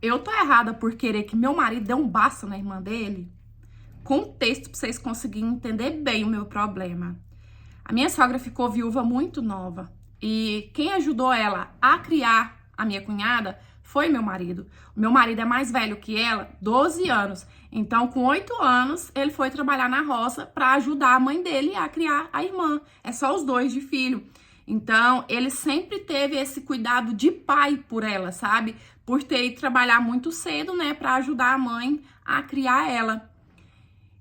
Eu tô errada por querer que meu marido dê um basta na irmã dele? Contexto pra vocês conseguirem entender bem o meu problema. A minha sogra ficou viúva muito nova e quem ajudou ela a criar a minha cunhada foi meu marido. O meu marido é mais velho que ela, 12 anos. Então, com 8 anos, ele foi trabalhar na roça para ajudar a mãe dele a criar a irmã. É só os dois de filho. Então, ele sempre teve esse cuidado de pai por ela, sabe? Por ter ido trabalhar muito cedo, né, para ajudar a mãe a criar ela.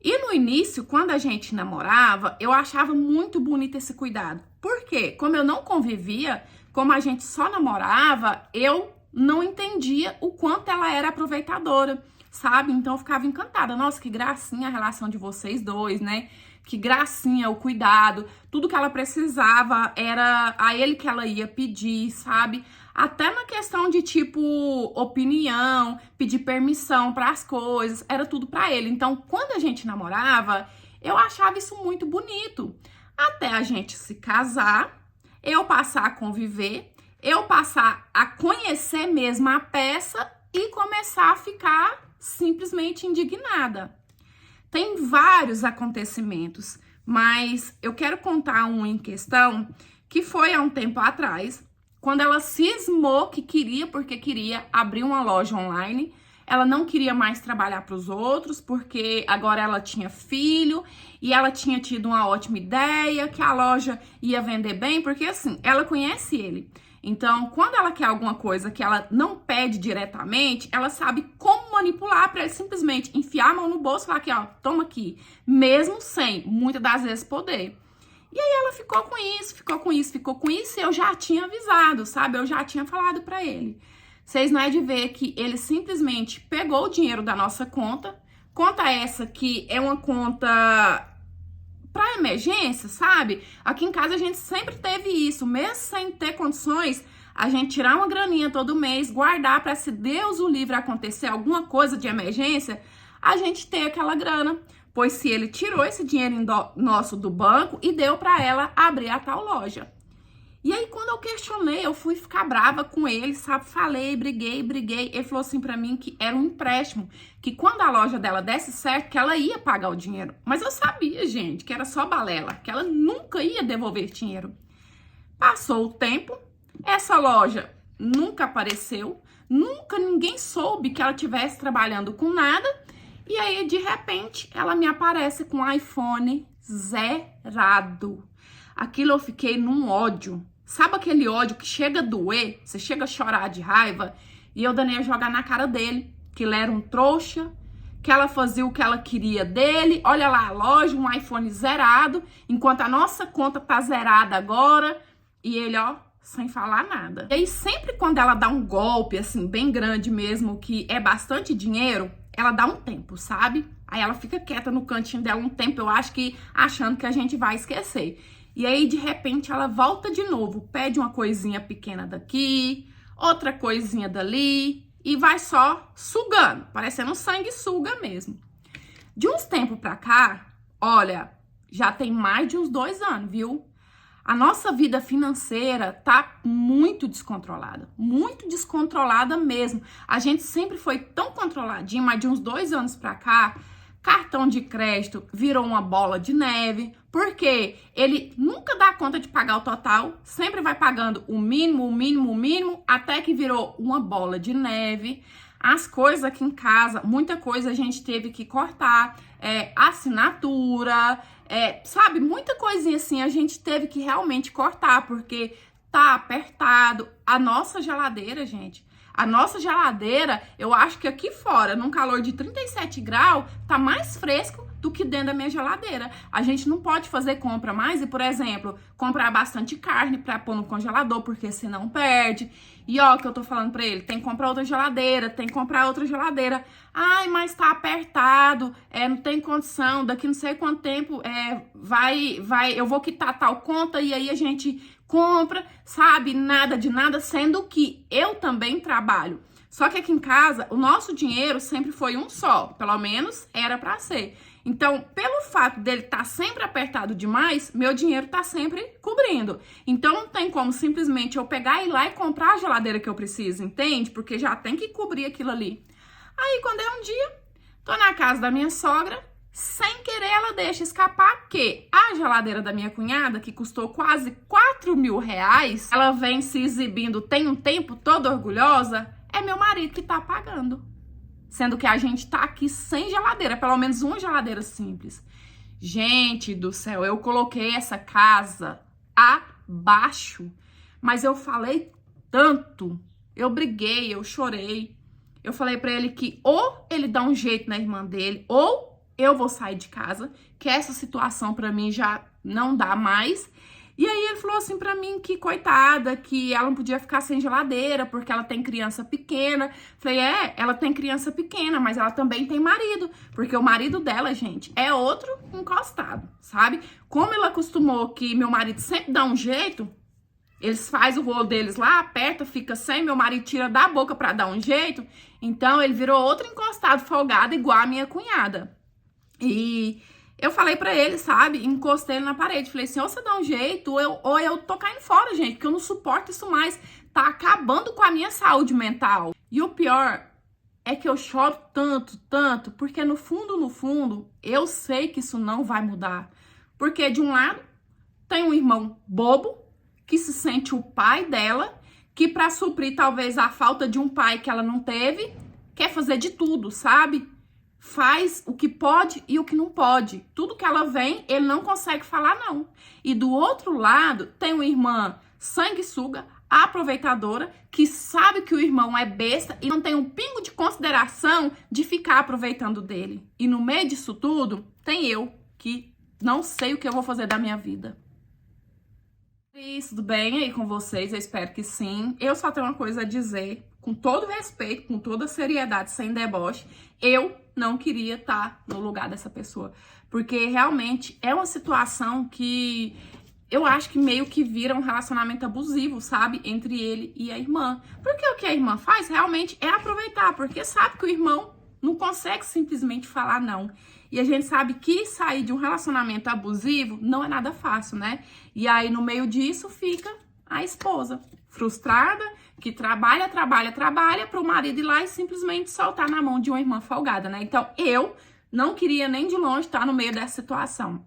E no início, quando a gente namorava, eu achava muito bonito esse cuidado. Por quê? Como eu não convivia, como a gente só namorava, eu não entendia o quanto ela era aproveitadora, sabe? Então eu ficava encantada. Nossa, que gracinha a relação de vocês dois, né? Que gracinha o cuidado. Tudo que ela precisava era a ele que ela ia pedir, sabe? Até na questão de tipo opinião, pedir permissão para as coisas, era tudo para ele. Então, quando a gente namorava, eu achava isso muito bonito. Até a gente se casar, eu passar a conviver, eu passar a conhecer mesmo a peça e começar a ficar simplesmente indignada. Tem vários acontecimentos, mas eu quero contar um em questão que foi há um tempo atrás, quando ela cismou que queria, porque queria abrir uma loja online. Ela não queria mais trabalhar para os outros, porque agora ela tinha filho e ela tinha tido uma ótima ideia que a loja ia vender bem, porque assim, ela conhece ele. Então, quando ela quer alguma coisa que ela não pede diretamente, ela sabe como manipular para ele simplesmente enfiar a mão no bolso e falar aqui, ó, toma aqui, mesmo sem, muitas das vezes, poder. E aí ela ficou com isso, ficou com isso, ficou com isso, e eu já tinha avisado, sabe? Eu já tinha falado para ele. Vocês não é de ver que ele simplesmente pegou o dinheiro da nossa conta essa que é uma conta para emergência, sabe? Aqui em casa a gente sempre teve isso, mesmo sem ter condições, a gente tirar uma graninha todo mês, guardar para se Deus o livre acontecer alguma coisa de emergência, a gente ter aquela grana. Pois se ele tirou esse dinheiro nosso do banco e deu para ela abrir a tal loja. E aí, quando eu questionei, eu fui ficar brava com ele, sabe? Falei, briguei. Ele falou assim pra mim que era um empréstimo, que quando a loja dela desse certo, que ela ia pagar o dinheiro. Mas eu sabia, gente, que era só balela, que ela nunca ia devolver dinheiro. Passou o tempo, essa loja nunca apareceu, nunca ninguém soube que ela estivesse trabalhando com nada. E aí, de repente, ela me aparece com o iPhone zerado. Aquilo eu fiquei num ódio. Sabe aquele ódio que chega a doer? Você chega a chorar de raiva? E eu danei a jogar na cara dele, que ele era um trouxa, que ela fazia o que ela queria dele. Olha lá a loja, um iPhone zerado, enquanto a nossa conta tá zerada agora. E ele, ó, sem falar nada. E aí, sempre quando ela dá um golpe, assim, bem grande mesmo, que é bastante dinheiro, ela dá um tempo, sabe? Aí ela fica quieta no cantinho dela um tempo, eu acho que achando que a gente vai esquecer. E aí, de repente, ela volta de novo, pede uma coisinha pequena daqui, outra coisinha dali, e vai só sugando, parecendo sanguessuga mesmo. De uns tempos pra cá, olha, já tem mais de uns 2 anos, viu? A nossa vida financeira tá muito descontrolada mesmo. A gente sempre foi tão controladinho, mas de uns 2 anos pra cá, cartão de crédito virou uma bola de neve, porque ele nunca dá conta de pagar o total, sempre vai pagando o mínimo, até que virou uma bola de neve. As coisas aqui em casa, muita coisa a gente teve que cortar, assinatura, sabe, muita coisinha assim a gente teve que realmente cortar, porque tá apertado. A nossa geladeira, gente, eu acho que aqui fora, num calor de 37 graus, tá mais fresco do que dentro da minha geladeira. A gente não pode fazer compra mais e, por exemplo, comprar bastante carne pra pôr no congelador, porque senão perde. E ó, que eu tô falando pra ele, tem que comprar outra geladeira, Ai, mas tá apertado, não tem condição, daqui não sei quanto tempo, eu vou quitar tal conta e aí a gente compra, sabe? Nada de nada, sendo que eu também trabalho Só que aqui em casa, o nosso dinheiro sempre foi um só, pelo menos era pra ser. Então, pelo fato dele estar sempre apertado demais, meu dinheiro tá sempre cobrindo. Então, não tem como simplesmente eu pegar e ir lá e comprar a geladeira que eu preciso, entende? Porque já tem que cobrir aquilo ali. Aí, quando é um dia, tô na casa da minha sogra, sem querer ela deixa escapar que a geladeira da minha cunhada, que custou quase 4 mil reais, ela vem se exibindo tem um tempo toda orgulhosa, é meu marido que tá pagando. Sendo que a gente tá aqui sem geladeira, pelo menos uma geladeira simples. Gente do céu, eu coloquei essa casa abaixo, mas eu falei tanto, eu briguei, eu chorei. Eu falei pra ele que ou ele dá um jeito na irmã dele, ou eu vou sair de casa, que essa situação pra mim já não dá mais. E aí ele falou assim pra mim que, coitada, que ela não podia ficar sem geladeira, porque ela tem criança pequena. Falei, ela tem criança pequena, mas ela também tem marido, porque o marido dela, gente, é outro encostado, sabe? Como ela acostumou que meu marido sempre dá um jeito, eles fazem o rolo deles lá, aperta, fica sem, meu marido tira da boca pra dar um jeito, então ele virou outro encostado folgado, igual a minha cunhada. E eu falei pra ele, sabe, encostei ele na parede, falei assim, ou você dá um jeito, ou eu tô caindo fora, gente, porque eu não suporto isso mais, tá acabando com a minha saúde mental. E o pior é que eu choro tanto, tanto, porque no fundo, eu sei que isso não vai mudar. Porque de um lado, tem um irmão bobo, que se sente o pai dela, que pra suprir talvez a falta de um pai que ela não teve, quer fazer de tudo, sabe? Faz o que pode e o que não pode. Tudo que ela vem, ele não consegue falar não. E do outro lado, tem uma irmã sanguessuga, aproveitadora, que sabe que o irmão é besta e não tem um pingo de consideração de ficar aproveitando dele. E no meio disso tudo, tem eu, que não sei o que eu vou fazer da minha vida. Isso, tudo bem aí com vocês? Eu espero que sim. Eu só tenho uma coisa a dizer, com todo respeito, com toda seriedade, sem deboche. Eu não queria estar no lugar dessa pessoa. Porque realmente é uma situação que eu acho que meio que vira um relacionamento abusivo, sabe? Entre ele e a irmã. Porque o que a irmã faz realmente é aproveitar. Porque sabe que o irmão não consegue simplesmente falar não. E a gente sabe que sair de um relacionamento abusivo não é nada fácil, né? E aí, no meio disso, fica a esposa frustrada, que trabalha para o marido ir lá e simplesmente soltar na mão de uma irmã folgada, né? Então, eu não queria nem de longe estar no meio dessa situação.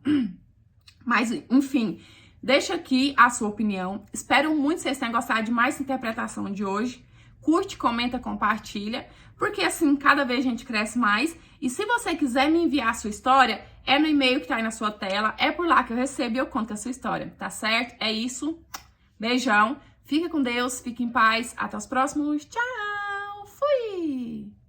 Mas, enfim, deixa aqui a sua opinião. Espero muito que vocês tenham gostado de mais interpretação de hoje. Curte, comenta, compartilha, porque assim, cada vez a gente cresce mais. E se você quiser me enviar a sua história, é no e-mail que tá aí na sua tela, é por lá que eu recebo e eu conto a sua história, tá certo? É isso. Beijão. Fica com Deus, fique em paz. Até os próximos. Tchau!